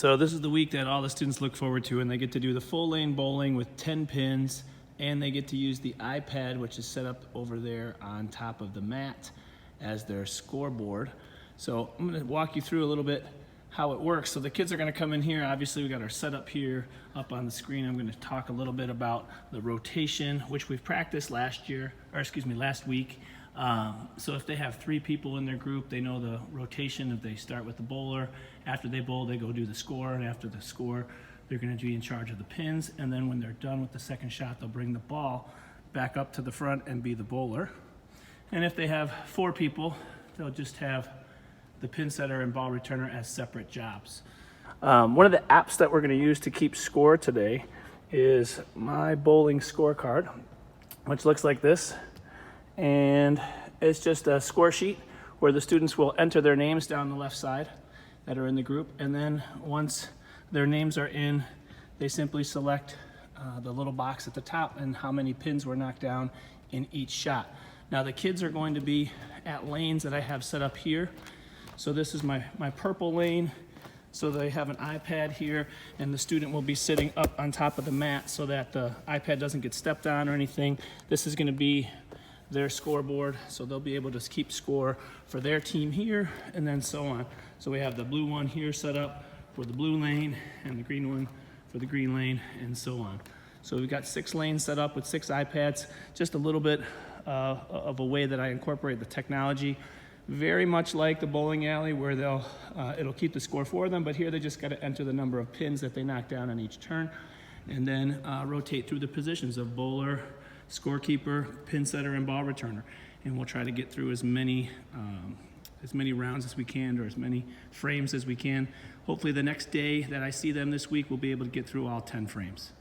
So this is the week that all the students look forward to, and they get to do the full lane bowling with 10 pins, and they get to use the iPad, which is set up over there on top of the mat, as their scoreboard. So I'm gonna walk you through a little bit how it works. So the kids are gonna come in here. Obviously we got our setup here up on the screen. I'm gonna talk a little bit about the rotation, which we've practiced last week. So if they have 3 people in their group, they know the rotation. If they start with the bowler, after they bowl, they go do the score, and after the score, they're gonna be in charge of the pins. And then when they're done with the second shot, they'll bring the ball back up to the front and be the bowler. And if they have 4 people, they'll just have the pin setter and ball returner as separate jobs. One of the apps that we're gonna use to keep score today is my bowling scorecard, which looks like this. And it's just a score sheet where the students will enter their names down the left side that are in the group. And then once their names are in, they simply select the little box at the top and how many pins were knocked down in each shot. Now the kids are going to be at lanes that I have set up here. So this is my purple lane. So they have an iPad here, and the student will be sitting up on top of the mat so that the iPad doesn't get stepped on or anything. This is gonna be their scoreboard, so they'll be able to keep score for their team here, and then so on. So we have the blue one here set up for the blue lane, and the green one for the green lane, and so on. So we've got 6 lanes set up with 6 iPads, just a little bit of a way that I incorporate the technology. Very much like the bowling alley where it'll keep the score for them, but here they just gotta enter the number of pins that they knock down on each turn, and then rotate through the positions of bowler, scorekeeper, pin setter, and ball returner. And we'll try to get through as many rounds as we can, or as many frames as we can. Hopefully the next day that I see them this week, we'll be able to get through all 10 frames.